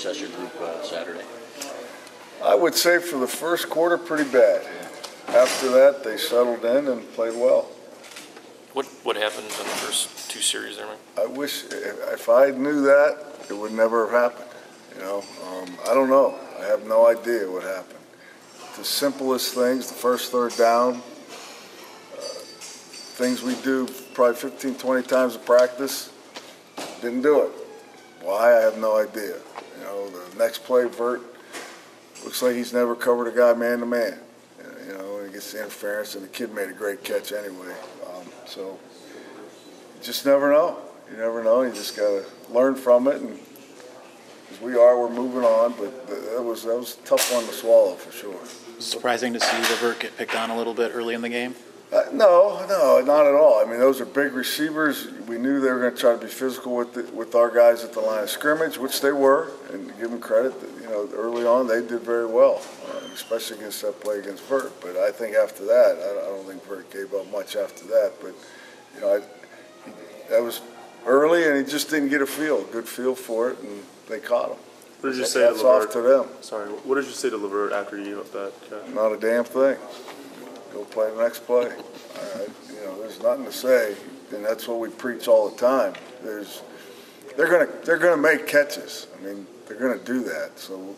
assess your group Saturday? I would say for the first quarter, pretty bad. After that, they settled in and played well. What happened in the first two series there, Mike? I wish, if I knew that, it would never have happened. I don't know. I have no idea what happened. The simplest things, the first third down, things we do probably 15, 20 times in practice, didn't do it. Why? I have no idea. The next play, Vert, looks like he's never covered a guy man-to-man. He gets the interference, and the kid made a great catch anyway. So you just never know. You never know. You just got to learn from it. And as we're moving on. But that was a tough one to swallow for sure. Surprising to see Levert get picked on a little bit early in the game? No, not at all. I mean, those are big receivers. We knew they were going to try to be physical with our guys at the line of scrimmage, which they were. And give them credit, early on they did very well, especially against that play against Vert. But I think after that, I don't think Vert gave up much after that. But that was early, and he just didn't get a good feel for it, and they caught him. What did you say to Hats Levert? off to them. Sorry, what did you say to Levert after you gave up that catch? Not a damn thing. Go play the next play. There's nothing to say, and that's what we preach all the time. They're gonna make catches. I mean, they're gonna do that. So you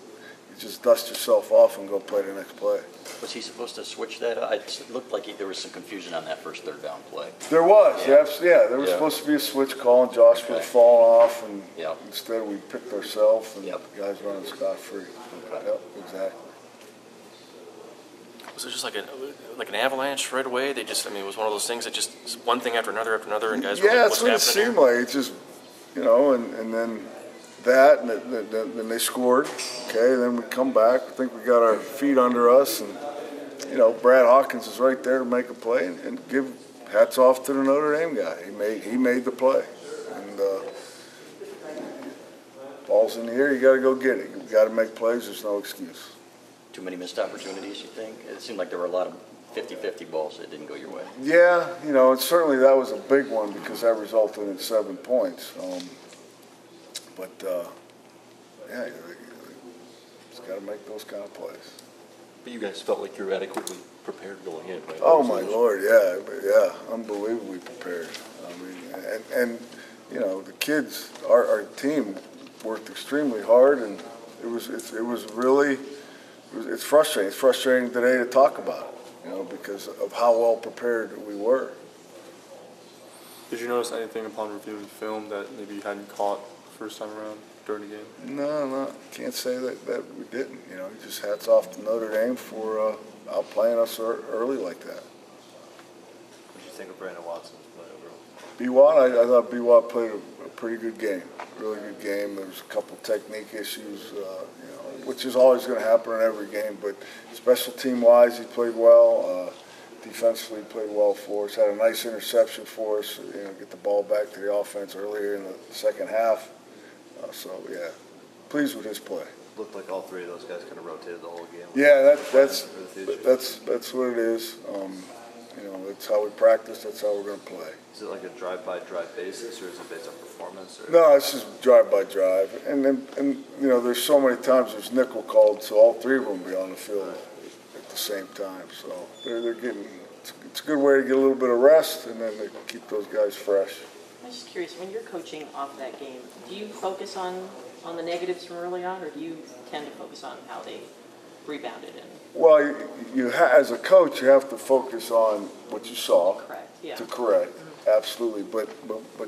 just dust yourself off and go play the next play. Was he supposed to switch that? It looked like there was some confusion on that first third down play. There was, there was supposed to be a switch call, and Josh was falling off, and instead we picked ourselves, and the guys running scot-free. Yep, exactly. Was it just like an avalanche right away? It was one of those things that just one thing after another, and guys were like, what's happening? Yeah, that's what it seemed like. It just, and then that, and then they scored. Okay, then we come back. I think we got our feet under us, and Brad Hawkins is right there to make a play, and give hats off to the Notre Dame guy. He made the play, and ball's in the air. You got to go get it. You got to make plays. There's no excuse. Too many missed opportunities, you think? It seemed like there were a lot of 50-50 balls that didn't go your way. Yeah, and certainly that was a big one because that resulted in 7 points. You just got to make those kind of plays. But you guys felt like you were adequately prepared going in, right? Oh my Lord, yeah, unbelievably prepared. I mean, and the kids, our team worked extremely hard, and it's frustrating. It's frustrating today to talk about it, because of how well prepared we were. Did you notice anything upon reviewing film that maybe you hadn't caught the first time around during the game? No, can't say that we didn't. Just hats off to Notre Dame for outplaying us early like that. What did you think of Brandon Watson's play overall? B-Watt, I thought B-Watt played a pretty good game, really good game. There was a couple technique issues, which is always going to happen in every game. But special team-wise, he played well. Defensively, he played well for us. Had a nice interception for us. Get the ball back to the offense earlier in the second half. Pleased with his play. Looked like all three of those guys kind of rotated the whole game. Yeah, that's what it is. That's how we practice. That's how we're going to play. Is it like a drive-by-drive basis, or is it based on performance? Or? No, it's just drive-by-drive. And there's so many times there's nickel called, so all three of them will be on the field at the same time. So they're getting. It's a good way to get a little bit of rest, and then they keep those guys fresh. I'm just curious, when you're coaching off that game, do you focus on the negatives from early on, or do you tend to focus on how they rebounded? Well, as a coach, you have to focus on what you saw to correct. Mm-hmm. Absolutely. But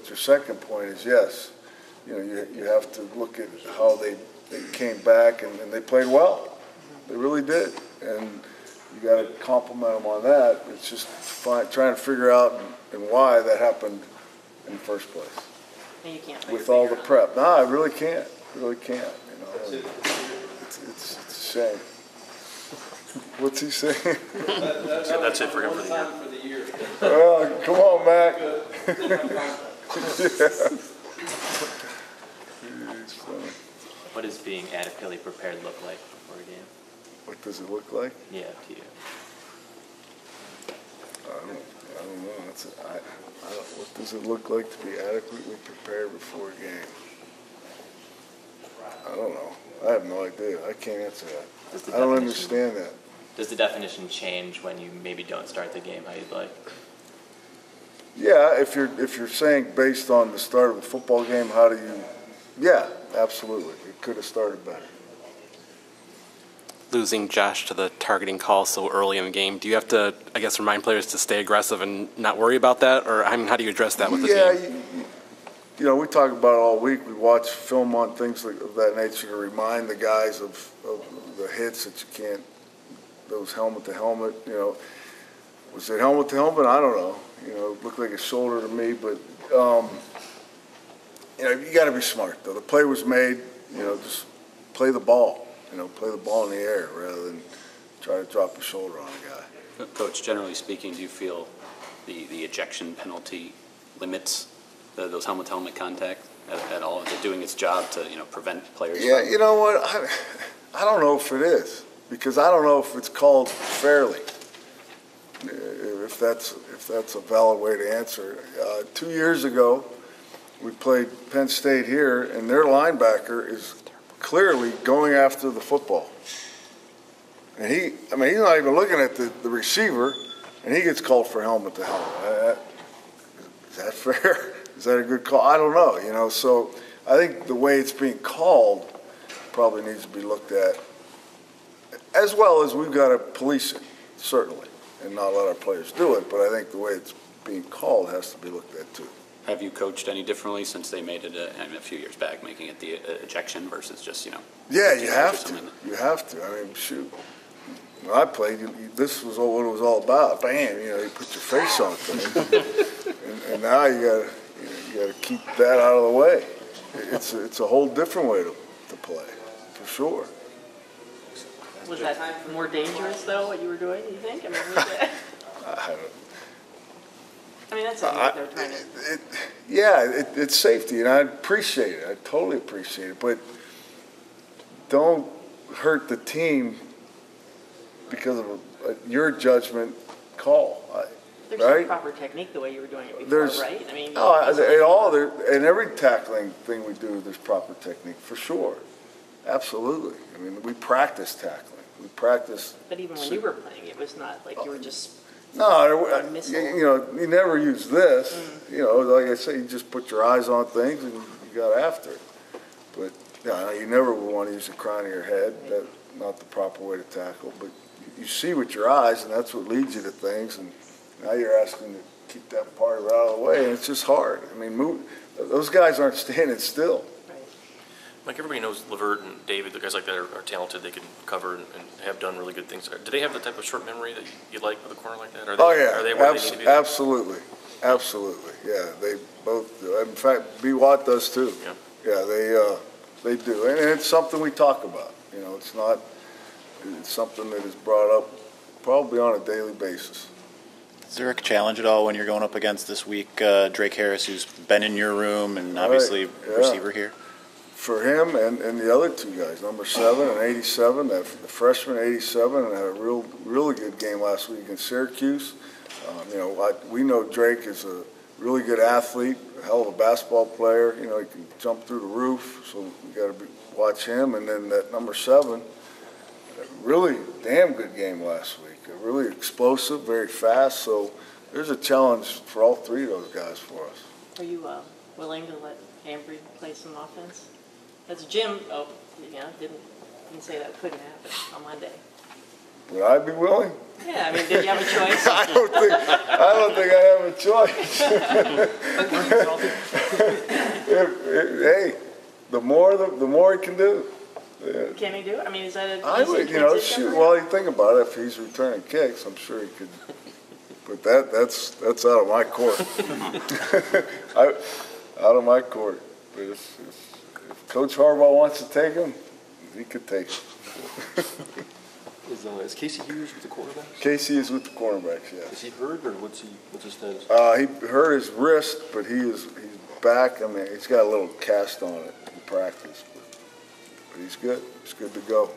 your second point is yes. You have to look at how they came back and they played well. Mm-hmm. They really did, and you got to compliment them on that. It's just trying to figure out and why that happened in the first place. And you can't with all the prep. No, I really can't. Really can't. It's a shame. What's he saying? That's it for him for the year. Well, come on, Mac. What does being adequately prepared look like before a game? What does it look like? Yeah, to you. I don't know. What does it look like to be adequately prepared before a game? I don't know. I have no idea. I can't answer Does that. the I don't definition- understand that. Does the definition change when you maybe don't start the game how you'd like? Yeah, if you're saying based on the start of a football game, how do you? Yeah, absolutely. It could have started better. Losing Josh to the targeting call so early in the game, do you have to, I guess, remind players to stay aggressive and not worry about that? Or, I mean, how do you address that with the team? You know, we talk about it all week. We watch film on things of that nature to remind the guys of the hits that you can't, those helmet to helmet, you know. Was it helmet to helmet? I don't know. You know, it looked like a shoulder to me, but, you know, you got to be smart, though. The play was made, you know, just play the ball. You know, play the ball in the air rather than try to drop a shoulder on a guy. Coach, generally speaking, do you feel the ejection penalty limits those helmet-to-helmet contact at all? Is it doing its job to, you know, prevent players? Yeah, you know what? I don't know if it is, because I don't know if it's called fairly. If that's a valid way to answer. 2 years ago, we played Penn State here, and their linebacker is clearly going after the football. And he's not even looking at the receiver, and he gets called for helmet to helmet. Is that fair? Is that a good call? I don't know, you know. So I think the way it's being called probably needs to be looked at, as well as we've got to police it, certainly, and not let our players do it. But I think the way it's being called has to be looked at, too. Have you coached any differently since they made it a few years back, making it the ejection versus just, you know? Yeah, you have to. You have to. I mean, shoot. When I played, this was what it was all about. Bam, you know, you put your face on things. and now you got to keep that out of the way. It's a whole different way to play, for sure. Was that more dangerous, though, what you were doing, you think? I mean, I don't. I mean, that's something that they're trying to... It's safety, and I appreciate it. I totally appreciate it. But don't hurt the team because of your judgment call, There's right? some proper technique the way you were doing it before, right? I mean, in every tackling thing we do, there's proper technique, for sure. Absolutely. I mean, we practice tackling. We practice... But even when you were playing, it was not like you were just... No, you know, you never use this. You know, like I say, you just put your eyes on things and you got after it. But you never would want to use the crown of your head. That's not the proper way to tackle. But you see with your eyes, and that's what leads you to things. And now you're asking to keep that part of it out of the way, and it's just hard. I mean, those guys aren't standing still. Like everybody knows Levert and David, the guys like that are talented. They can cover and have done really good things. Do they have the type of short memory that you like with a corner like that? Are they where they need to be? Absolutely. Yeah, they both do. In fact, B. Watt does too. Yeah, they do, and it's something we talk about. You know, it's something that is brought up probably on a daily basis. Is there a challenge at all when you're going up against this week Drake Harris, who's been in your room and obviously receiver here? For him and the other two guys, number 7 and 87, the freshman 87, and had a really good game last week in Syracuse. You know, we know Drake is a really good athlete, a hell of a basketball player. You know, he can jump through the roof, so we got to watch him. And then that number 7, a really damn good game last week. Really explosive, very fast. So there's a challenge for all three of those guys for us. Are you willing to let Ambry play some offense? That's Jim. Oh, didn't say that couldn't happen on Monday. Would I be willing? Yeah, I mean, did you have a choice? I don't think I have a choice. Hey, the more he can do. Yeah. Can he do it? I mean, is that a I would, you know, shoot. Well, you think about it. If he's returning kicks, I'm sure he could. But that's out of my court. Out of my court. But if Coach Harbaugh wants to take him, he could take him. Is Casey Hughes with the quarterbacks? Casey is with the cornerbacks, yeah. Is he hurt, or what's his status? He hurt his wrist, but he's back. I mean, he's got a little cast on it in practice, but he's good. He's good to go.